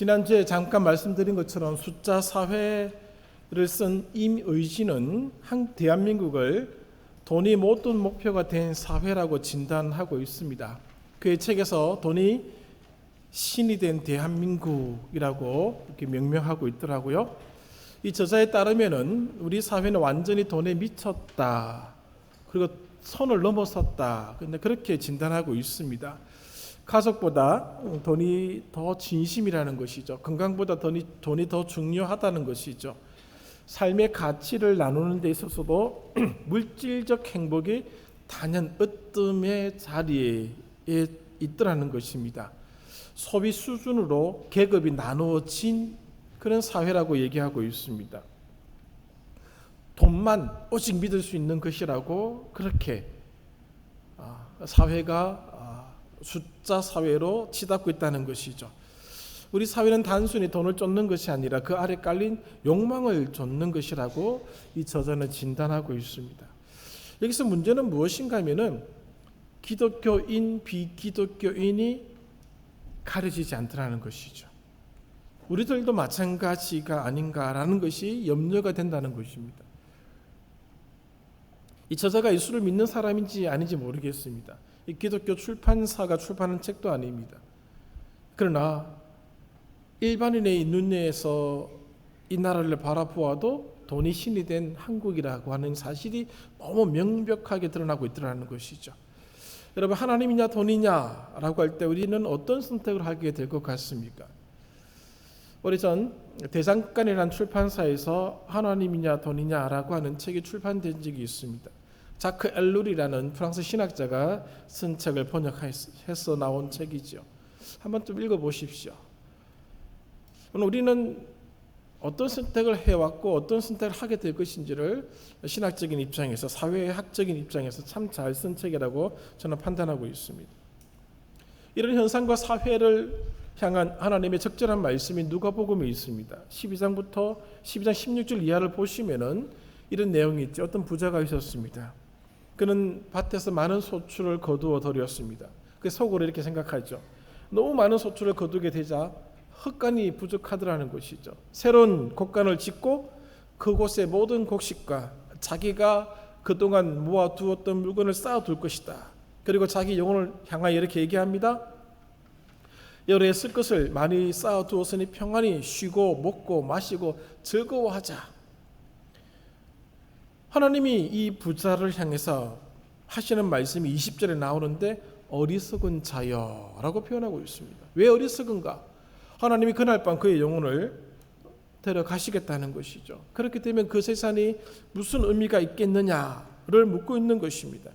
지난주에 잠깐 말씀드린 것처럼 숫자 사회를 쓴 임의진은 대한민국을 돈이 모든 목표가 된 사회라고 진단하고 있습니다. 그의 책에서 돈이 신이 된 대한민국이라고 이렇게 명명하고 있더라고요. 이 저자에 따르면은 우리 사회는 완전히 돈에 미쳤다. 그리고 선을 넘어섰다. 근데 그렇게 진단하고 있습니다. 가족보다 돈이 더 진심이라는 것이죠. 건강보다 돈이 더 중요하다는 것이죠. 삶의 가치를 나누는 데 있어서도 물질적 행복이 단연 으뜸의 자리에 있더라는 것입니다. 소비 수준으로 계급이 나누어진 그런 사회라고 얘기하고 있습니다. 돈만 오직 믿을 수 있는 것이라고 그렇게 사회가 숫자 사회로 치닫고 있다는 것이죠. 우리 사회는 단순히 돈을 쫓는 것이 아니라 그 아래 깔린 욕망을 쫓는 것이라고 이 저자는 진단하고 있습니다. 여기서 문제는 무엇인가 하면은 기독교인, 비기독교인이 가려지지 않더라는 것이죠. 우리들도 마찬가지가 아닌가라는 것이 염려가 된다는 것입니다. 이 저자가 예수를 믿는 사람인지 아닌지 모르겠습니다. 이 기독교 출판사가 출판한 책도 아닙니다. 그러나 일반인의 눈에서 이 나라를 바라보아도 돈이 신이 된 한국이라고 하는 사실이 너무 명백하게 드러나고 있더라는 것이죠. 여러분, 하나님이냐 돈이냐라고 할 때 우리는 어떤 선택을 하게 될 것 같습니까? 오래전 대장간이라는 출판사에서 하나님이냐 돈이냐라고 하는 책이 출판된 적이 있습니다. 자크 엘룰이라는 프랑스 신학자가 쓴 책을 번역해서 나온 책이죠. 한번 좀 읽어보십시오. 우리는 어떤 선택을 해왔고 어떤 선택을 하게 될 것인지를 신학적인 입장에서, 사회학적인 입장에서 참 잘 쓴 책이라고 저는 판단하고 있습니다. 이런 현상과 사회를 향한 하나님의 적절한 말씀이 누가복음에 있습니다. 12장 16절 이하를 보시면은 이런 내용이 있죠. 어떤 부자가 있었습니다. 그는 밭에서 많은 소출을 거두어 들였습니다. 그 속으로 이렇게 생각하죠. 너무 많은 소출을 거두게 되자 흙간이 부족하더라는 것이죠. 새로운 곡간을 짓고 그곳에 모든 곡식과 자기가 그동안 모아두었던 물건을 쌓아둘 것이다. 그리고 자기 영혼을 향하여 이렇게 얘기합니다. 여러에 쓸 것을 많이 쌓아두었으니 평안히 쉬고 먹고 마시고 즐거워하자. 하나님이 이 부자를 향해서 하시는 말씀이 20절에 나오는데 어리석은 자여라고 표현하고 있습니다. 왜 어리석은가? 하나님이 그날 밤 그의 영혼을 데려가시겠다는 것이죠. 그렇기 때문에 그 세상이 무슨 의미가 있겠느냐를 묻고 있는 것입니다.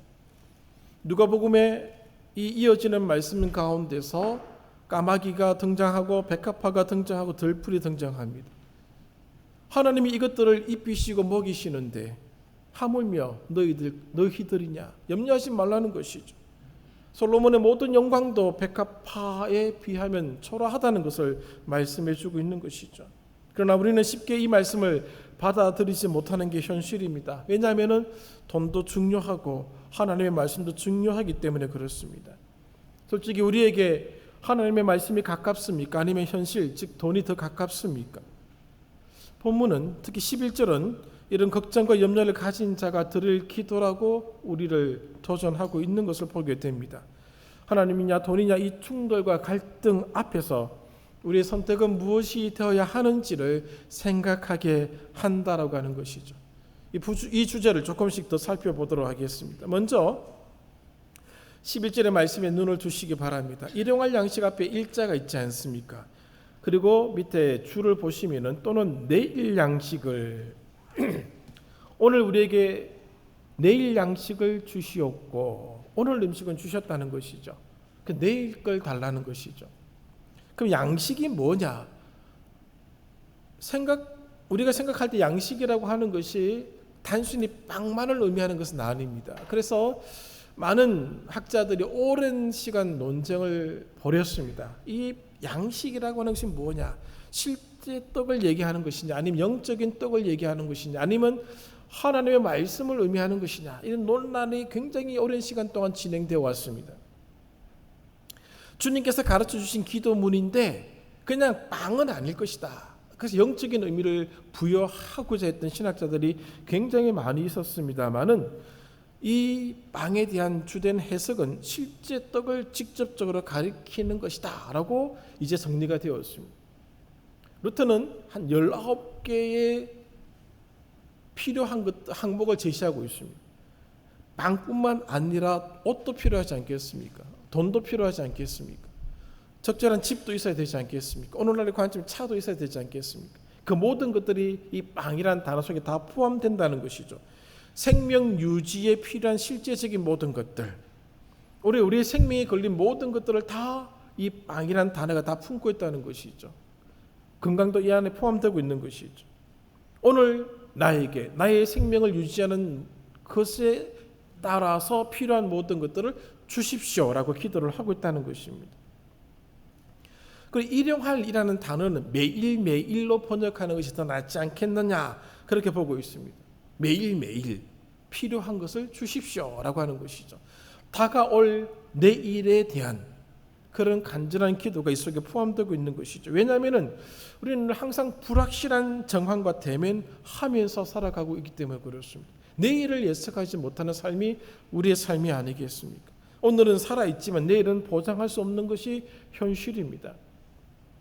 누가복음에 이 이어지는 말씀 가운데서 까마귀가 등장하고 백합화가 등장하고 들풀이 등장합니다. 하나님이 이것들을 입히시고 먹이시는데 하물며 너희들이냐? 염려하지 말라는 것이죠. 솔로몬의 모든 영광도 백합화에 비하면 초라하다는 것을 말씀해 주고 있는 것이죠. 그러나 우리는 쉽게 이 말씀을 받아들이지 못하는 게 현실입니다. 왜냐하면 돈도 중요하고 하나님의 말씀도 중요하기 때문에 그렇습니다. 솔직히 우리에게 하나님의 말씀이 가깝습니까? 아니면 현실, 즉 돈이 더 가깝습니까? 본문은 특히 11절은 이런 걱정과 염려를 가진 자가 드릴 기도라고 우리를 도전하고 있는 것을 보게 됩니다. 하나님이냐 돈이냐 이 충돌과 갈등 앞에서 우리의 선택은 무엇이 되어야 하는지를 생각하게 한다라고 하는 것이죠. 이 주제를 조금씩 더 살펴보도록 하겠습니다. 먼저 11절의 말씀에 눈을 두시기 바랍니다. 일용할 양식 앞에 일자가 있지 않습니까? 그리고 밑에 줄을 보시면은 또는 내일 양식을 오늘 우리에게 내일 양식을 주시옵고 오늘 음식은 주셨다는 것이죠. 그 내일 걸 달라는 것이죠. 그럼 양식이 뭐냐? 우리가 생각할 때 양식이라고 하는 것이 단순히 빵만을 의미하는 것은 아닙니다. 그래서 많은 학자들이 오랜 시간 논쟁을 벌였습니다. 이 양식이라고 하는 것이 뭐냐? 실제 떡을 얘기하는 것이냐, 아니면 영적인 떡을 얘기하는 것이냐, 아니면 하나님의 말씀을 의미하는 것이냐, 이런 논란이 굉장히 오랜 시간 동안 진행되어 왔습니다. 주님께서 가르쳐 주신 기도문인데 그냥 빵은 아닐 것이다. 그래서 영적인 의미를 부여하고자 했던 신학자들이 굉장히 많이 있었습니다만은 이 빵에 대한 주된 해석은 실제 떡을 직접적으로 가리키는 것이다 라고 이제 정리가 되었습니다. 루터는 한 19개의 필요한 항목을 제시하고 있습니다. 빵뿐만 아니라 옷도 필요하지 않겠습니까? 돈도 필요하지 않겠습니까? 적절한 집도 있어야 되지 않겠습니까? 오늘날의 관점 차도 있어야 되지 않겠습니까? 그 모든 것들이 이 빵이라는 단어 속에 다 포함된다는 것이죠. 생명 유지에 필요한 실제적인 모든 것들, 우리의 생명에 걸린 모든 것들을 다 이 빵이라는 단어가 다 품고 있다는 것이죠. 건강도 이 안에 포함되고 있는 것이죠. 오늘 나에게 나의 생명을 유지하는 것에 따라서 필요한 모든 것들을 주십시오라고 기도를 하고 있다는 것입니다. 그리고 일용할이라는 단어는 매일매일로 번역하는 것이 더 낫지 않겠느냐 그렇게 보고 있습니다. 매일매일 필요한 것을 주십시오라고 하는 것이죠. 다가올 내일에 대한 그런 간절한 기도가 이 속에 포함되고 있는 것이죠. 왜냐하면 우리는 항상 불확실한 정황과 대면하면서 살아가고 있기 때문에 그렇습니다. 내일을 예측하지 못하는 삶이 우리의 삶이 아니겠습니까? 오늘은 살아있지만 내일은 보장할 수 없는 것이 현실입니다.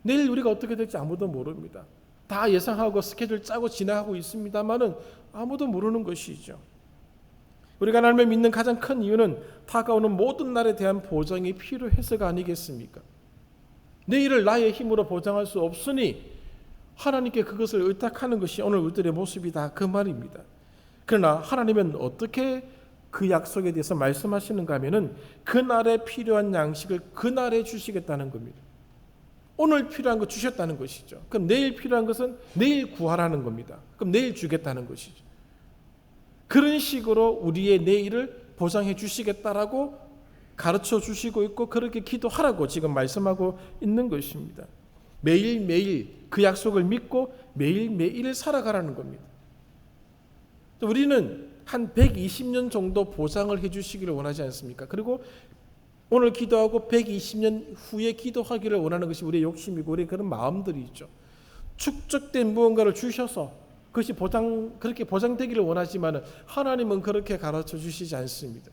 내일 우리가 어떻게 될지 아무도 모릅니다. 다 예상하고 스케줄 짜고 지나가고 있습니다만은 아무도 모르는 것이죠. 우리가 하나님을 믿는 가장 큰 이유는 다가오는 모든 날에 대한 보장이 필요해서가 아니겠습니까? 내일을 나의 힘으로 보장할 수 없으니 하나님께 그것을 의탁하는 것이 오늘 우리들의 모습이다 그 말입니다. 그러나 하나님은 어떻게 그 약속에 대해서 말씀하시는가 하면은 그날에 필요한 양식을 그날에 주시겠다는 겁니다. 오늘 필요한 거 주셨다는 것이죠. 그럼 내일 필요한 것은 내일 구하라는 겁니다. 그럼 내일 주겠다는 것이죠. 그런 식으로 우리의 내일을 보장해 주시겠다라고 가르쳐 주시고 있고 그렇게 기도하라고 지금 말씀하고 있는 것입니다. 매일매일 그 약속을 믿고 매일매일 살아가라는 겁니다. 우리는 한 120년 정도 보장을 해 주시기를 원하지 않습니까? 그리고 오늘 기도하고 120년 후에 기도하기를 원하는 것이 우리의 욕심이고 우리의 그런 마음들이 있죠. 축적된 무언가를 주셔서 그것이 그렇게 보장되기를 원하지만 하나님은 그렇게 가르쳐 주시지 않습니다.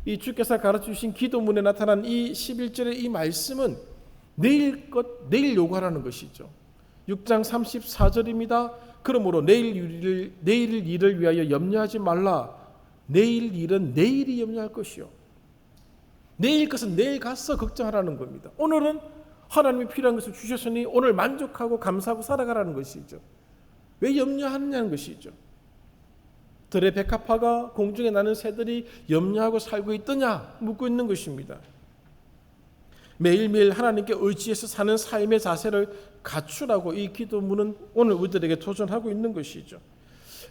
이 주께서 가르쳐 주신 기도문에 나타난 이 11절의 이 말씀은 내일 요구하라는 것이죠. 6장 34절입니다. 그러므로 내일 일을 위하여 염려하지 말라. 내일 일은 내일이 염려할 것이요. 내일 것은 내일 가서 걱정하라는 겁니다. 오늘은 하나님이 필요한 것을 주셨으니 오늘 만족하고 감사하고 살아가라는 것이죠. 왜 염려하느냐는 것이죠. 들의 백합화가 공중에 나는 새들이 염려하고 살고 있더냐 묻고 있는 것입니다. 매일매일 하나님께 의지해서 사는 삶의 자세를 갖추라고 이 기도문은 오늘 우리들에게 도전하고 있는 것이죠.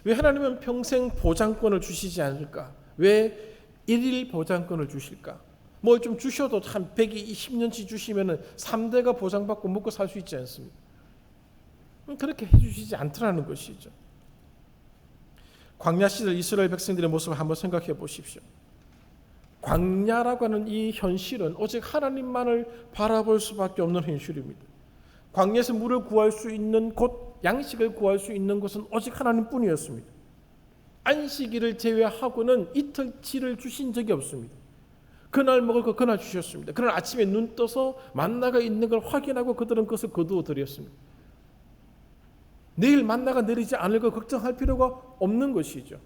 왜 하나님은 평생 보장권을 주시지 않을까? 왜 일일 보장권을 주실까? 뭘 좀 주셔도 한 120년치 주시면 3대가 보장받고 먹고 살 수 있지 않습니까? 그렇게 해주시지 않더라는 것이죠. 광야 시절 이스라엘 백성들의 모습을 한번 생각해 보십시오. 광야라고 하는 이 현실은 오직 하나님만을 바라볼 수밖에 없는 현실입니다. 광야에서 물을 구할 수 있는 곳, 양식을 구할 수 있는 곳은 오직 하나님뿐이었습니다. 안식일을 제외하고는 이틀치를 주신 적이 없습니다. 그날 먹을 거 그날 주셨습니다. 그날 아침에 눈 떠서 만나가 있는 걸 확인하고 그들은 그것을 거두어 드렸습니다. 내일 만나가 내리지 않을 거 걱정할 필요가 없는 것이죠.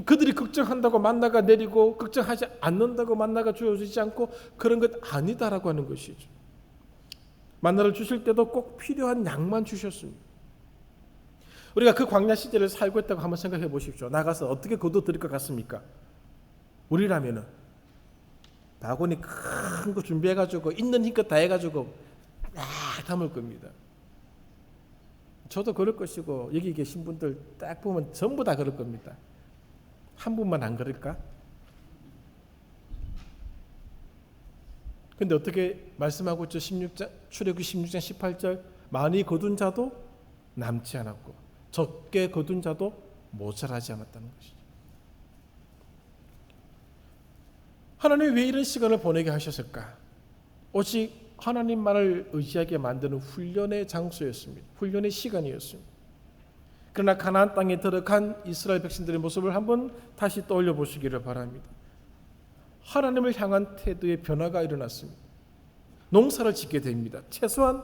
그들이 걱정한다고 만나가 내리고 걱정하지 않는다고 만나가 주어지지 않고 그런 것 아니다라고 하는 것이죠. 만나를 주실 때도 꼭 필요한 양만 주셨습니다. 우리가 그 광야 시대를 살고 있다고 한번 생각해 보십시오. 나가서 어떻게 거둬 드릴 것 같습니까? 우리라면은 바구니 큰 거 준비해가지고 있는 힘껏 다 해가지고 막 담을 겁니다. 저도 그럴 것이고 여기 계신 분들 딱 보면 전부 다 그럴 겁니다. 한 분만 안 그럴까? 근데 어떻게 말씀하고 있죠? 출애굽기 16장 18절 많이 거둔 자도 남지 않았고 적게 거둔 자도 모자라지 않았다는 것이죠. 하나님이 왜 이런 시간을 보내게 하셨을까? 오직 하나님만을 의지하게 만드는 훈련의 장소였습니다. 훈련의 시간이었습니다. 그러나 가나안 땅에 들어간 이스라엘 백성들의 모습을 한번 다시 떠올려 보시기를 바랍니다. 하나님을 향한 태도의 변화가 일어났습니다. 농사를 짓게 됩니다. 최소한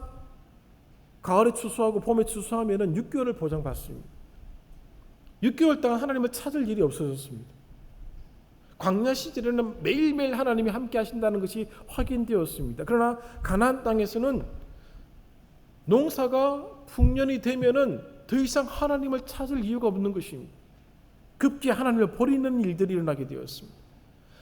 가을에 추수하고 봄에 추수하면 6개월을 보장받습니다. 6개월 동안 하나님을 찾을 일이 없어졌습니다. 광야 시절에는 매일매일 하나님이 함께 하신다는 것이 확인되었습니다. 그러나 가나안 땅에서는 농사가 풍년이 되면은 더 이상 하나님을 찾을 이유가 없는 것입니다. 급기 하나님을 버리는 일들이 일어나게 되었습니다.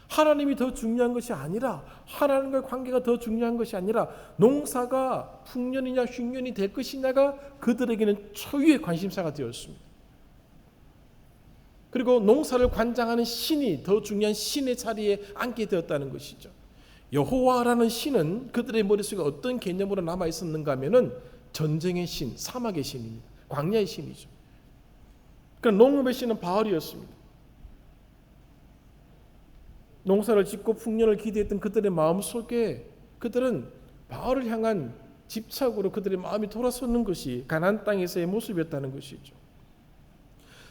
하나님이 더 중요한 것이 아니라, 하나님과의 관계가 더 중요한 것이 아니라 농사가 풍년이냐 흉년이 될 것이냐가 그들에게는 초유의 관심사가 되었습니다. 그리고 농사를 관장하는 신이 더 중요한 신의 자리에 앉게 되었다는 것이죠. 여호와라는 신은 그들의 머릿속에 어떤 개념으로 남아 있었는가 하면은 전쟁의 신, 사막의 신입니다. 광야의 신이죠. 그러니까 농업의 신은 바알이었습니다. 농사를 짓고 풍년을 기대했던 그들의 마음속에 그들은 바알을 향한 집착으로 그들의 마음이 돌아서는 것이 가나안 땅에서의 모습이었다는 것이죠.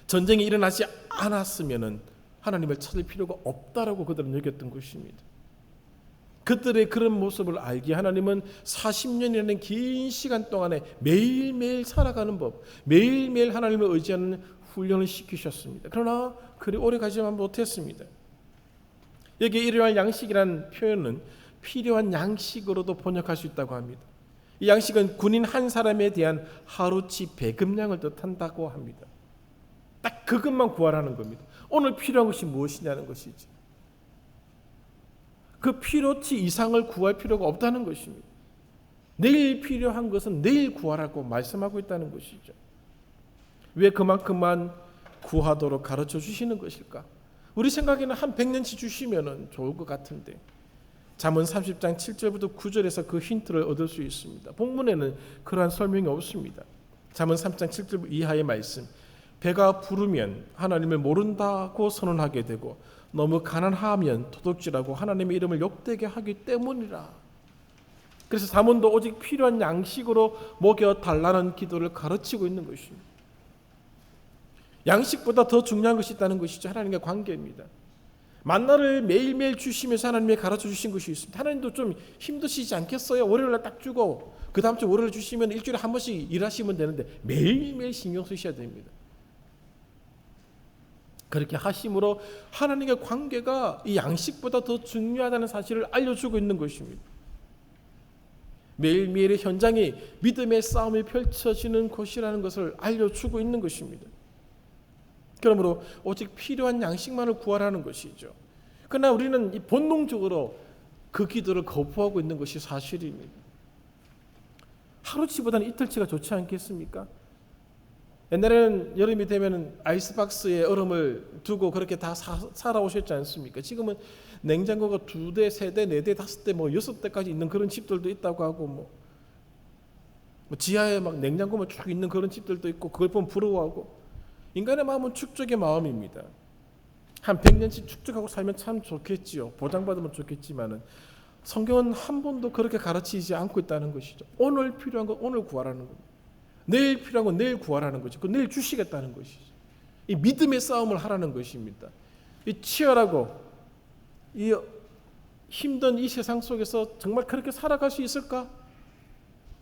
전쟁이 일어나지 않았으면 하나님을 찾을 필요가 없다라고 그들은 여겼던 것입니다. 그들의 그런 모습을 알기에 하나님은 40년이라는 긴 시간 동안에 매일매일 살아가는 법, 매일매일 하나님을 의지하는 훈련을 시키셨습니다. 그러나 그리 오래 가지만 못했습니다. 여기에 일용할 양식이라는 표현은 필요한 양식으로도 번역할 수 있다고 합니다. 이 양식은 군인 한 사람에 대한 하루치 배급량을 뜻한다고 합니다. 딱 그것만 구하라는 겁니다. 오늘 필요한 것이 무엇이냐는 것이지. 그 필요치 이상을 구할 필요가 없다는 것입니다. 내일 필요한 것은 내일 구하라고 말씀하고 있다는 것이죠. 왜 그만큼만 구하도록 가르쳐 주시는 것일까? 우리 생각에는 한 100년치 주시면 좋을 것 같은데 잠언 30장 7절부터 9절에서 그 힌트를 얻을 수 있습니다. 본문에는 그러한 설명이 없습니다. 잠언 3장 7절 이하의 말씀, 배가 부르면 하나님을 모른다고 선언하게 되고 너무 가난하면 도둑질하고 하나님의 이름을 욕되게 하기 때문이라. 그래서 잠언도 오직 필요한 양식으로 먹여달라는 기도를 가르치고 있는 것입니다. 양식보다 더 중요한 것이 있다는 것이죠. 하나님과 관계입니다. 만나를 매일매일 주시면서 하나님이 가르쳐 주신 것이 있습니다. 하나님도 좀 힘드시지 않겠어요? 월요일날 딱 주고 그 다음 주 월요일 주시면 일주일에 한 번씩 일하시면 되는데 매일매일 신경 쓰셔야 됩니다. 그렇게 하심으로 하나님의 관계가 이 양식보다 더 중요하다는 사실을 알려주고 있는 것입니다. 매일매일의 현장이 믿음의 싸움이 펼쳐지는 곳이라는 것을 알려주고 있는 것입니다. 그러므로 오직 필요한 양식만을 구하라는 것이죠. 그러나 우리는 이 본능적으로 그 기도를 거부하고 있는 것이 사실입니다. 하루치보다는 이틀치가 좋지 않겠습니까? 옛날에는 여름이 되면 아이스박스에 얼음을 두고 그렇게 다 살아오셨지 않습니까? 지금은 냉장고가 2대, 3대, 4대, 5대, 6대까지 있는 그런 집들도 있다고 하고 뭐 지하에 막 냉장고만 쭉 있는 그런 집들도 있고 그걸 보면 부러워하고 인간의 마음은 축적의 마음입니다. 한 100년씩 축적하고 살면 참 좋겠지요. 보장받으면 좋겠지만은 성경은 한 번도 그렇게 가르치지 않고 있다는 것이죠. 오늘 필요한 건 오늘 구하라는 겁니다. 내일 필요한 건 내일 구하라는 것이고 내일 주시겠다는 것이죠. 이 믿음의 싸움을 하라는 것입니다. 이 치열하고 이 힘든 이 세상 속에서 정말 그렇게 살아갈 수 있을까?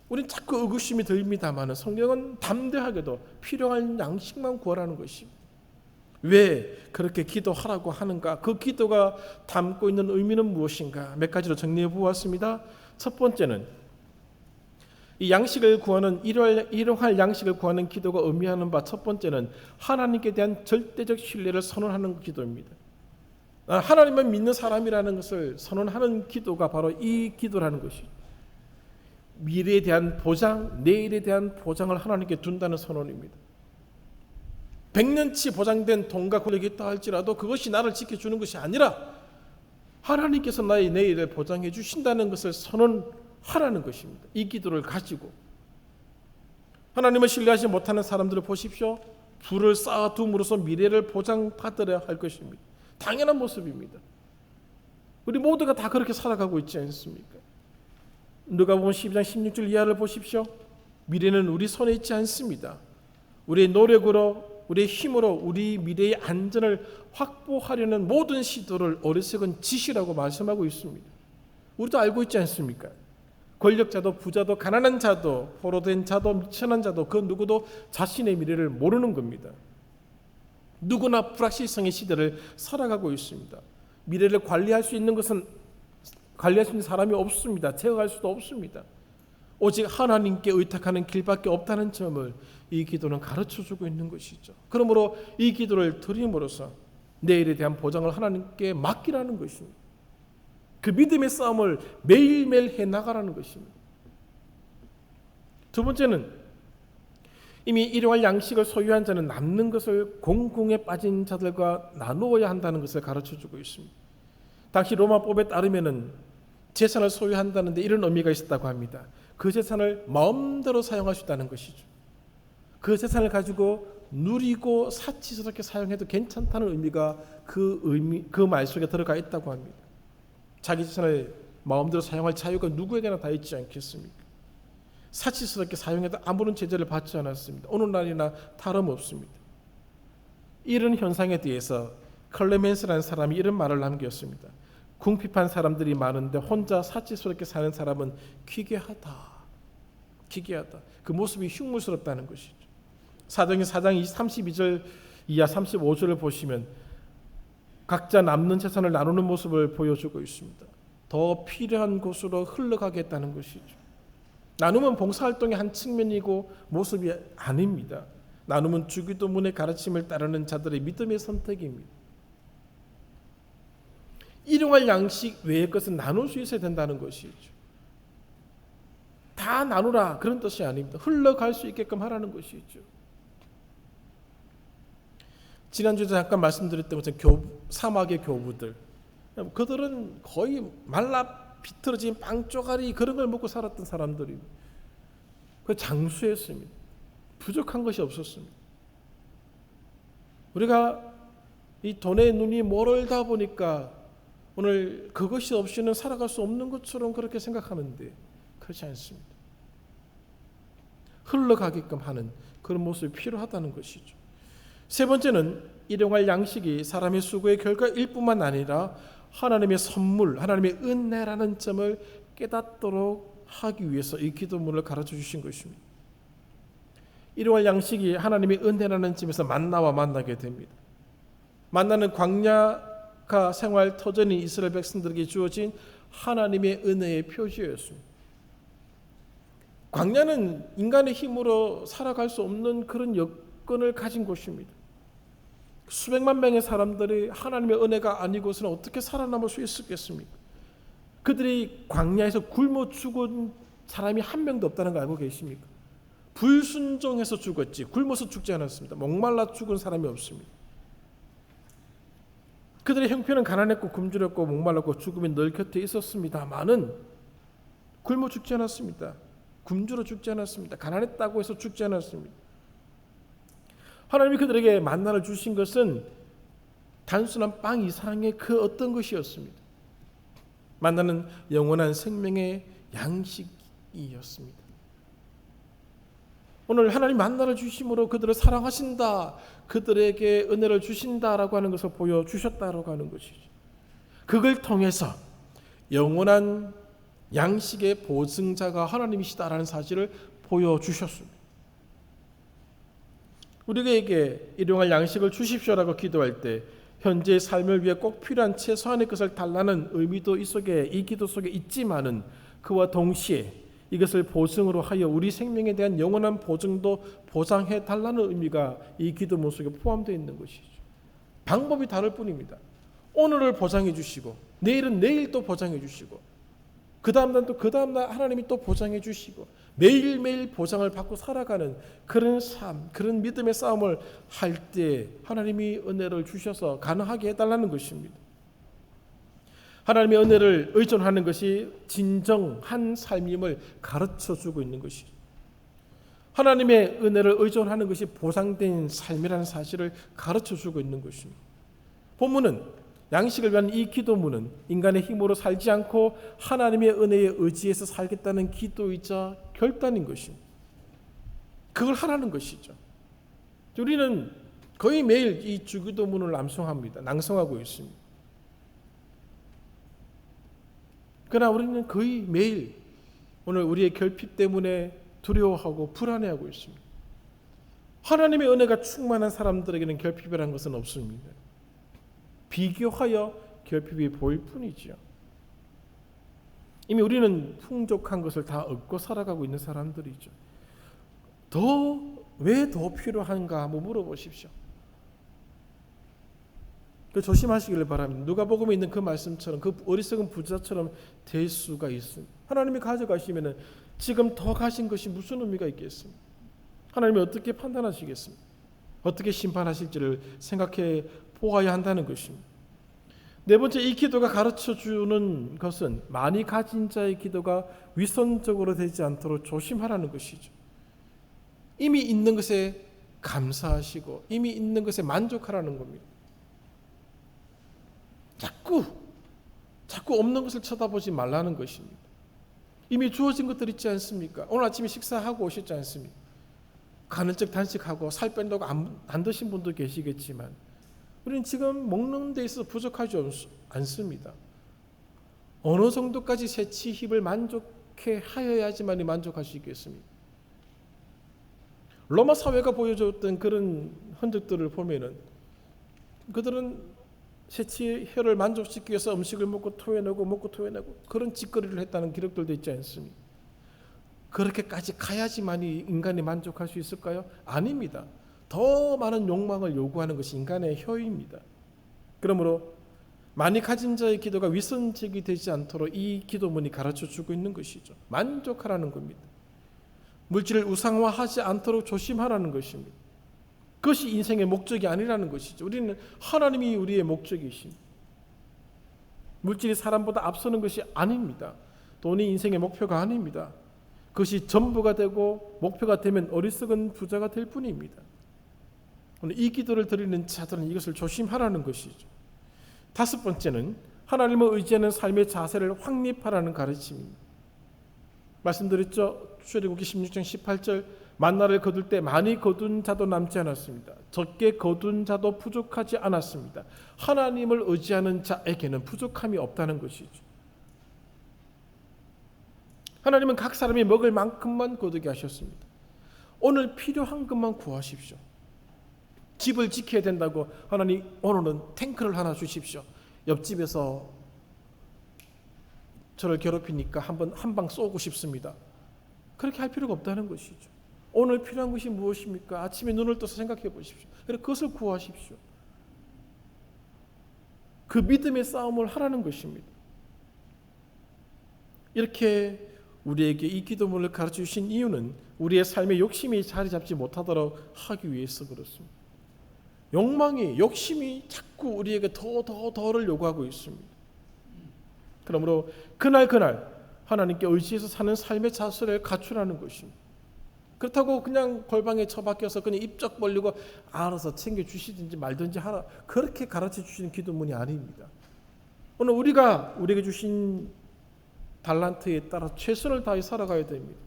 우린 자꾸 의구심이 듭니다만 성경은 담대하게도 필요한 양식만 구하라는 것입니다. 왜 그렇게 기도하라고 하는가? 그 기도가 담고 있는 의미는 무엇인가? 몇 가지로 정리해 보았습니다. 첫 번째는 이 양식을 구하는 일용할 양식을 구하는 기도가 의미하는 바 첫 번째는 하나님께 대한 절대적 신뢰를 선언하는 기도입니다. 하나님만 믿는 사람이라는 것을 선언하는 기도가 바로 이 기도라는 것이죠. 미래에 대한 보장, 내일에 대한 보장을 하나님께 둔다는 선언입니다. 100년치 보장된 돈과 권력이 있다 할지라도 그것이 나를 지켜주는 것이 아니라 하나님께서 나의 내일을 보장해 주신다는 것을 선언하라는 것입니다. 이 기도를 가지고 하나님을 신뢰하지 못하는 사람들을 보십시오. 부를 쌓아둠으로써 미래를 보장받으려 할 것입니다. 당연한 모습입니다. 우리 모두가 다 그렇게 살아가고 있지 않습니까? 누가복음 12장 16절 이하를 보십시오. 미래는 우리 손에 있지 않습니다. 우리의 노력으로, 우리의 힘으로 우리 미래의 안전을 확보하려는 모든 시도를 어리석은 짓이라고 말씀하고 있습니다. 우리도 알고 있지 않습니까? 권력자도 부자도 가난한 자도 포로된 자도 미천한 자도 그 누구도 자신의 미래를 모르는 겁니다. 누구나 불확실성의 시대를 살아가고 있습니다. 미래를 관리할 수 있는 사람이 없습니다. 제어할 수도 없습니다. 오직 하나님께 의탁하는 길밖에 없다는 점을 이 기도는 가르쳐주고 있는 것이죠. 그러므로 이 기도를 드림으로써 내일에 대한 보장을 하나님께 맡기라는 것입니다. 그 믿음의 싸움을 매일매일 해나가라는 것입니다. 두 번째는 이미 일용할 양식을 소유한 자는 남는 것을 공궁에 빠진 자들과 나누어야 한다는 것을 가르쳐주고 있습니다. 당시 로마법에 따르면은 재산을 소유한다는데 이런 의미가 있었다고 합니다. 그 재산을 마음대로 사용할 수 있다는 것이죠. 그 재산을 가지고 누리고 사치스럽게 사용해도 괜찮다는 의미가 그 말 속에 들어가 있다고 합니다. 자기 재산을 마음대로 사용할 자유가 누구에게나 다 있지 않겠습니까? 사치스럽게 사용해도 아무런 제재를 받지 않았습니다. 오늘날이나 다름없습니다. 이런 현상에 대해서 클레멘스라는 사람이 이런 말을 남겼습니다. 궁핍한 사람들이 많은데 혼자 사치스럽게 사는 사람은 기괴하다. 그 모습이 흉물스럽다는 것이죠. 사도행전 4장 32절 이하 35절을 보시면 각자 남는 재산을 나누는 모습을 보여주고 있습니다. 더 필요한 곳으로 흘러가겠다는 것이죠. 나눔은 봉사활동의 한 측면이고 모습이 아닙니다. 나눔은 주기도문의 가르침을 따르는 자들의 믿음의 선택입니다. 일용할 양식 외의 것은 나눌 수 있어야 된다는 것이죠. 다 나누라 그런 뜻이 아닙니다. 흘러갈 수 있게끔 하라는 것이죠. 지난주에 잠깐 말씀드렸던 것처럼 사막의 교부들, 그들은 거의 말라 비틀어진 빵 쪼가리 그런 걸 먹고 살았던 사람들입니다. 그 장수했습니다. 부족한 것이 없었습니다. 우리가 이 돈의 눈이 멀다 보니까 오늘 그것이 없이는 살아갈 수 없는 것처럼 그렇게 생각하는데 그렇지 않습니다. 흘러가게끔 하는 그런 모습이 필요하다는 것이죠. 세 번째는 일용할 양식이 사람의 수고의 결과일 뿐만 아니라 하나님의 선물, 하나님의 은혜라는 점을 깨닫도록 하기 위해서 이 기도문을 가르쳐 주신 것입니다. 일용할 양식이 하나님의 은혜라는 점에서 만나와 만나게 됩니다. 만나는 광야가 생활 터전인 이스라엘 백성들에게 주어진 하나님의 은혜의 표시였습니다. 광야는 인간의 힘으로 살아갈 수 없는 그런 여건을 가진 곳입니다. 수백만 명의 사람들이 하나님의 은혜가 아니고서는 어떻게 살아남을 수 있었겠습니까? 그들이 광야에서 굶어 죽은 사람이 한 명도 없다는 거 알고 계십니까? 불순종해서 죽었지 굶어서 죽지 않았습니다. 목말라 죽은 사람이 없습니다. 그들의 형편은 가난했고 굶주렸고 목말랐고 죽음이 늘 곁에 있었습니다마는 굶어 죽지 않았습니다. 굶주려 죽지 않았습니다. 가난했다고 해서 죽지 않았습니다. 하나님이 그들에게 만나를 주신 것은 단순한 빵 이상의 그 어떤 것이었습니다. 만나는 영원한 생명의 양식이었습니다. 오늘 하나님 만나를 주심으로 그들을 사랑하신다, 그들에게 은혜를 주신다라고 하는 것을 보여주셨다라고 하는 것이죠. 그걸 통해서 영원한 양식의 보증자가 하나님이시다라는 사실을 보여주셨습니다. 우리에게 일용할 양식을 주십시오라고 기도할 때 현재의 삶을 위해 꼭 필요한 최소한의 것을 달라는 의미도 이 기도 속에 있지만은 그와 동시에 이것을 보증으로 하여 우리 생명에 대한 영원한 보증도 보장해 달라는 의미가 이 기도문 속에 포함되어 있는 것이죠. 방법이 다를 뿐입니다. 오늘을 보장해 주시고 내일은 내일 또 보장해 주시고 그 다음 날 또 그 다음 날 하나님이 또 보장해 주시고 매일매일 보장을 받고 살아가는 그런 삶, 그런 믿음의 싸움을 할 때 하나님이 은혜를 주셔서 가능하게 해달라는 것입니다. 하나님의 은혜를 의존하는 것이 진정한 삶임을 가르쳐주고 있는 것이죠. 하나님의 은혜를 의존하는 것이 보상된 삶이라는 사실을 가르쳐주고 있는 것입니다. 본문은 양식을 위한 이 기도문은 인간의 힘으로 살지 않고 하나님의 은혜에 의지해서 살겠다는 기도이자 결단인 것입니다. 그걸 하라는 것이죠. 우리는 거의 매일 이 주기도문을 낭송하고 있습니다. 그러나 우리는 거의 매일 오늘 우리의 결핍 때문에 두려워하고 불안해하고 있습니다. 하나님의 은혜가 충만한 사람들에게는 결핍이라는 것은 없습니다. 비교하여 결핍이 보일 뿐이죠. 이미 우리는 풍족한 것을 다 얻고 살아가고 있는 사람들이죠. 왜 더 필요한가 한번 물어보십시오. 조심하시기를 바랍니다. 누가복음에 있는 그 말씀처럼 그 어리석은 부자처럼 될 수가 있습니다. 하나님이 가져가시면 지금 더 가신 것이 무슨 의미가 있겠습니까? 하나님이 어떻게 판단하시겠습니까? 어떻게 심판하실지를 생각해 보아야 한다는 것입니다. 네 번째, 이 기도가 가르쳐주는 것은 많이 가진 자의 기도가 위선적으로 되지 않도록 조심하라는 것이죠. 이미 있는 것에 감사하시고 이미 있는 것에 만족하라는 겁니다. 자꾸 없는 것을 쳐다보지 말라는 것입니다. 이미 주어진 것들 있지 않습니까? 오늘 아침에 식사하고 오셨지 않습니까? 가는 척 단식하고 살 뺀다고 안 드신 분도 계시겠지만 우리는 지금 먹는 데 있어서 부족하지 않습니다. 어느 정도까지 세치 힙을 만족해 하여야지만이 만족할 수 있겠습니까? 로마 사회가 보여줬던 그런 흔적들을 보면은 그들은 세치의 혀를 만족시키기 위해서 음식을 먹고 토해내고 그런 짓거리를 했다는 기록들도 있지 않습니까? 그렇게까지 가야지만이 인간이 만족할 수 있을까요? 아닙니다. 더 많은 욕망을 요구하는 것이 인간의 혀입니다. 그러므로 많이 가진 자의 기도가 위선적이 되지 않도록 이 기도문이 가르쳐주고 있는 것이죠. 만족하라는 겁니다. 물질을 우상화하지 않도록 조심하라는 것입니다. 그것이 인생의 목적이 아니라는 것이죠. 우리는 하나님이 우리의 목적이십니다. 물질이 사람보다 앞서는 것이 아닙니다. 돈이 인생의 목표가 아닙니다. 그것이 전부가 되고 목표가 되면 어리석은 부자가 될 뿐입니다. 오늘 이 기도를 드리는 자들은 이것을 조심하라는 것이죠. 다섯 번째는 하나님을 의지하는 삶의 자세를 확립하라는 가르침입니다. 말씀드렸죠. 출애굽기 16장 18절 만나를 거둘 때 많이 거둔 자도 남지 않았습니다. 적게 거둔 자도 부족하지 않았습니다. 하나님을 의지하는 자에게는 부족함이 없다는 것이죠. 하나님은 각 사람이 먹을 만큼만 거두게 하셨습니다. 오늘 필요한 것만 구하십시오. 집을 지켜야 된다고 하나님 오늘은 탱크를 하나 주십시오. 옆집에서 저를 괴롭히니까 한 방 쏘고 싶습니다. 그렇게 할 필요가 없다는 것이죠. 오늘 필요한 것이 무엇입니까? 아침에 눈을 떠서 생각해 보십시오. 그래서 그것을 구하십시오. 그 믿음의 싸움을 하라는 것입니다. 이렇게 우리에게 이 기도문을 가르쳐 주신 이유는 우리의 삶에 욕심이 자리 잡지 못하도록 하기 위해서 그렇습니다. 욕심이 자꾸 우리에게 더를 요구하고 있습니다. 그러므로 그날 하나님께 의지해서 사는 삶의 자세를 갖추라는 것입니다. 그렇다고 그냥 골방에 처박혀서 그냥 입적 벌리고 알아서 챙겨주시든지 말든지 하라, 그렇게 가르쳐 주시는 기도문이 아닙니다. 오늘 우리에게 주신 달란트에 따라 최선을 다해 살아가야 됩니다.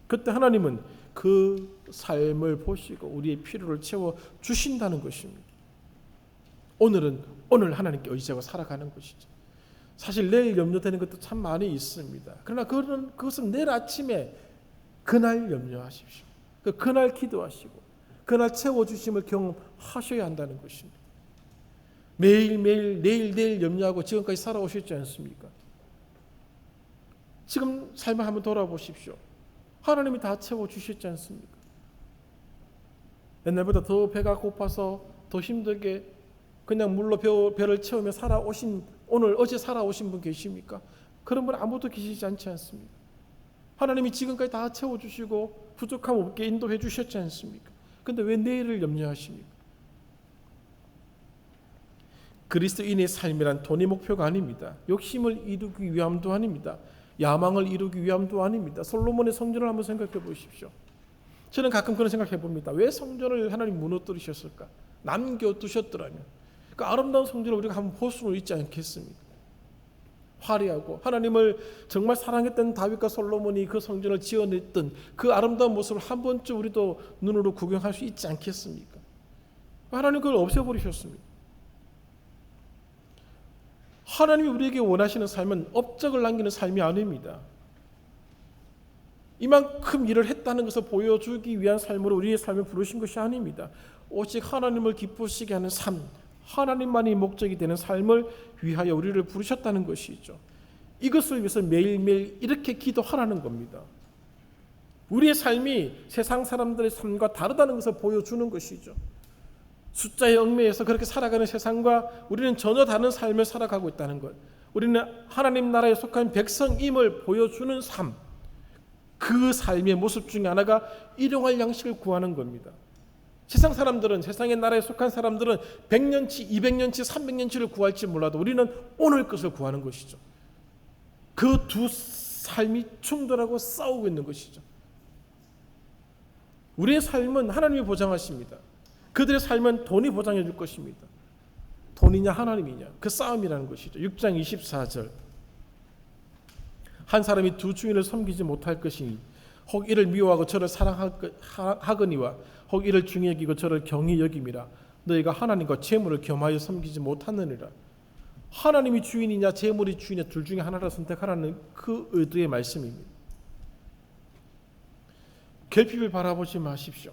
그때 하나님은 그 삶을 보시고 우리의 필요를 채워 주신다는 것입니다. 오늘 하나님께 의지하고 살아가는 것이죠. 사실 내일 염려되는 것도 참 많이 있습니다. 그러나 그것은 내일 아침에 그날 염려하십시오. 그날 기도하시고 그날 채워주심을 경험하셔야 한다는 것입니다. 매일매일 내일 염려하고 지금까지 살아오셨지 않습니까? 지금 삶을 한번 돌아보십시오. 하나님이 다 채워주셨지 않습니까? 옛날보다 더 배가 고파서 더 힘들게 그냥 물로 배를 채우며 어제 살아오신 분 계십니까? 그런 분 아무도 계시지 않지 않습니까? 하나님이 지금까지 다 채워주시고 부족함 없게 인도해 주셨지 않습니까? 그런데 왜 내일을 염려하십니까? 그리스도인의 삶이란 돈이 목표가 아닙니다. 욕심을 이루기 위함도 아닙니다. 야망을 이루기 위함도 아닙니다. 솔로몬의 성전을 한번 생각해 보십시오. 저는 가끔 그런 생각해 봅니다. 왜 성전을 하나님 무너뜨리셨을까? 남겨두셨더라면 그 아름다운 성전을 우리가 한번 볼 수는 있지 않겠습니까? 화려하고 하나님을 정말 사랑했던 다윗과 솔로몬이 그 성전을 지어냈던 그 아름다운 모습을 한 번쯤 우리도 눈으로 구경할 수 있지 않겠습니까? 하나님 그걸 없애버리셨습니다. 하나님이 우리에게 원하시는 삶은 업적을 남기는 삶이 아닙니다. 이만큼 일을 했다는 것을 보여주기 위한 삶으로 우리의 삶을 부르신 것이 아닙니다. 오직 하나님을 기쁘시게 하는 삶, 하나님만이 목적이 되는 삶을 위하여 우리를 부르셨다는 것이죠. 이것을 위해서 매일매일 이렇게 기도하라는 겁니다. 우리의 삶이 세상 사람들의 삶과 다르다는 것을 보여주는 것이죠. 숫자에 얽매여서 그렇게 살아가는 세상과 우리는 전혀 다른 삶을 살아가고 있다는 것, 우리는 하나님 나라에 속한 백성임을 보여주는 삶, 그 삶의 모습 중에 하나가 일용할 양식을 구하는 겁니다. 세상 사람들은, 세상의 나라에 속한 사람들은 100년치, 200년치, 300년치를 구할지 몰라도 우리는 오늘 것을 구하는 것이죠. 그 두 삶이 충돌하고 싸우고 있는 것이죠. 우리의 삶은 하나님이 보장하십니다. 그들의 삶은 돈이 보장해 줄 것입니다. 돈이냐 하나님이냐, 그 싸움이라는 것이죠. 6장 24절, 한 사람이 두 주인을 섬기지 못할 것이니 혹 이를 미워하고 저를 사랑하거니와 혹 이를 중히 여기고 저를 경히 여김이라. 너희가 하나님과 재물을 겸하여 섬기지 못하느니라. 하나님이 주인이냐 재물이 주인이냐 둘 중에 하나를 선택하라는 그 의도의 말씀입니다. 결핍을 바라보지 마십시오.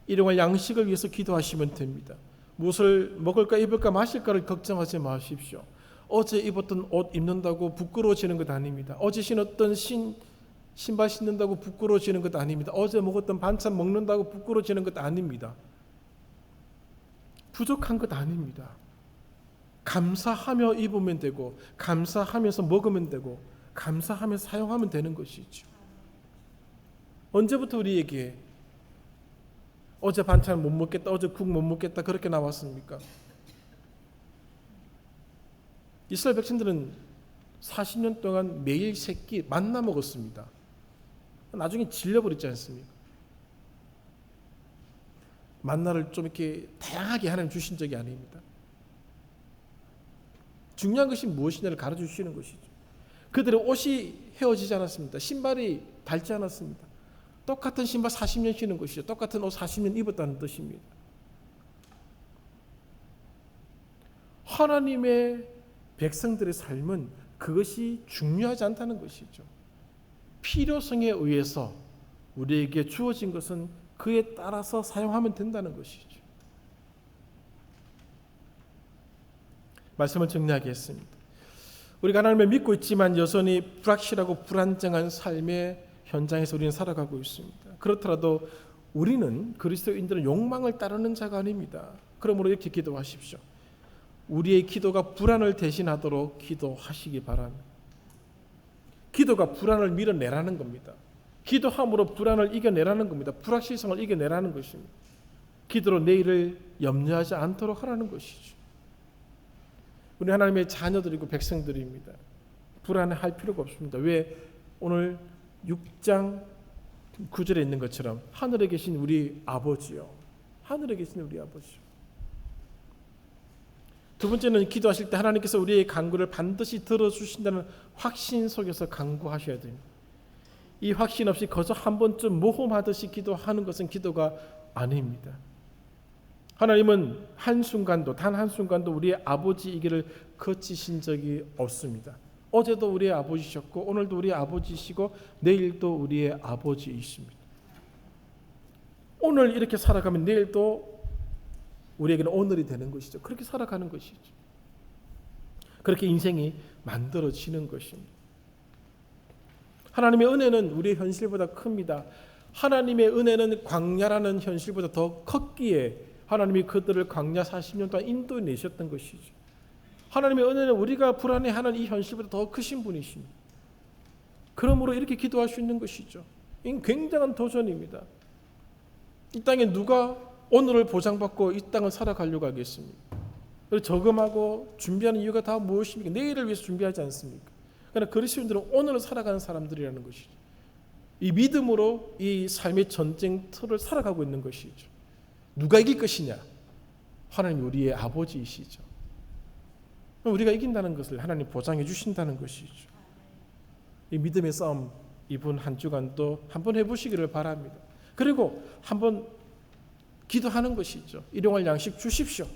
일용할 양식을 위해서 기도하시면 됩니다. 무엇을 먹을까 입을까 마실까를 걱정하지 마십시오. 어제 입었던 옷 입는다고 부끄러워지는 것 아닙니다. 어제 신었던 신발 신는다고 부끄러워지는 것 아닙니다. 어제 먹었던 반찬 먹는다고 부끄러워지는 것 아닙니다. 부족한 것 아닙니다. 감사하며 입으면 되고, 감사하면서 먹으면 되고, 감사하면서 사용하면 되는 것이죠. 언제부터 우리에게 어제 반찬 못 먹겠다, 어제 국 못 먹겠다 그렇게 나왔습니까? 이스라엘 백성들은 40년 동안 매일 세끼 만나 먹었습니다. 나중에 질려버리지 않습니까? 만나를 좀 이렇게 다양하게 하나님 주신 적이 아닙니다. 중요한 것이 무엇이냐를 가르쳐주시는 것이죠. 그들의 옷이 헤어지지 않았습니다. 신발이 닳지 않았습니다. 똑같은 신발 40년 신는 것이죠. 똑같은 옷 40년 입었다는 뜻입니다. 하나님의 백성들의 삶은 그것이 중요하지 않다는 것이죠. 필요성에 의해서 우리에게 주어진 것은 그에 따라서 사용하면 된다는 것이죠. 말씀을 정리하겠습니다. 우리가 하나님을 믿고 있지만 여전히 불확실하고 불안정한 삶의 현장에서 우리는 살아가고 있습니다. 그렇더라도 우리는 그리스도인들은 욕망을 따르는 자가 아닙니다. 그러므로 이렇게 기도하십시오. 우리의 기도가 불안을 대신하도록 기도하시기 바랍니다. 기도가 불안을 밀어내라는 겁니다. 기도함으로 불안을 이겨내라는 겁니다. 불확실성을 이겨내라는 것입니다. 기도로 내일을 염려하지 않도록 하라는 것이죠. 우리 하나님의 자녀들이고 백성들입니다. 불안해할 필요가 없습니다. 왜? 오늘 6장 9절에 있는 것처럼 하늘에 계신 우리 아버지요. 하늘에 계신 우리 아버지요. 두 번째는 기도하실 때 하나님께서 우리의 간구를 반드시 들어주신다는 확신 속에서 간구하셔야 됩니다. 이 확신 없이 거저 한 번쯤 모험하듯이 기도하는 것은 기도가 아닙니다. 하나님은 한순간도 단 한순간도 우리의 아버지이기를 거치신 적이 없습니다. 어제도 우리의 아버지셨고 오늘도 우리의 아버지시고 내일도 우리의 아버지이십니다. 오늘 이렇게 살아가면 내일도 우리에게는 오늘이 되는 것이죠. 그렇게 살아가는 것이죠. 그렇게 인생이 만들어지는 것입니다. 하나님의 은혜는 우리의 현실보다 큽니다. 하나님의 은혜는 광야라는 현실보다 더 컸기에 하나님이 그들을 광야 40년 동안 인도해 내셨던 것이죠. 하나님의 은혜는 우리가 불안해하는 이 현실보다 더 크신 분이십니다. 그러므로 이렇게 기도할 수 있는 것이죠. 이 굉장한 도전입니다. 이 땅에 누가 오늘을 보장받고 이 땅을 살아가려고 하겠습니까? 저금하고 준비하는 이유가 다 무엇입니까? 내일을 위해서 준비하지 않습니까? 그러나 그리스도인들은 오늘을 살아가는 사람들이라는 것이죠. 이 믿음으로 이 삶의 전쟁터를 살아가고 있는 것이죠. 누가 이길 것이냐? 하나님 우리의 아버지이시죠. 우리가 이긴다는 것을 하나님 보장해 주신다는 것이죠. 이 믿음의 싸움 이번 한 주간도 한번 해보시기를 바랍니다. 그리고 한번 기도하는 것이죠. 일용할 양식 주십시오.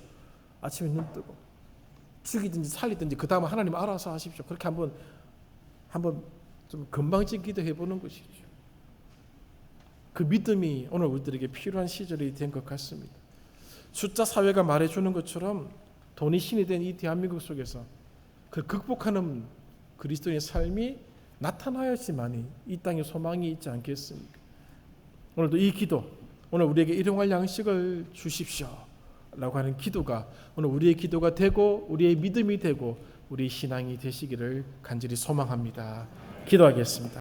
아침에 눈 뜨고 죽이든지 살리든지 그 다음에 하나님 알아서 하십시오. 그렇게 한번 좀 건방진 기도해 보는 것이죠. 그 믿음이 오늘 우리들에게 필요한 시절이 된 것 같습니다. 숫자 사회가 말해주는 것처럼 돈이 신이 된 이 대한민국 속에서 그 극복하는 그리스도인의 삶이 나타나야지만이 이 땅에 소망이 있지 않겠습니까? 오늘도 이 기도, 오늘 우리에게 일용할 양식을 주십시오 라고 하는 기도가 오늘 우리의 기도가 되고 우리의 믿음이 되고 우리의 신앙이 되시기를 간절히 소망합니다. 기도하겠습니다.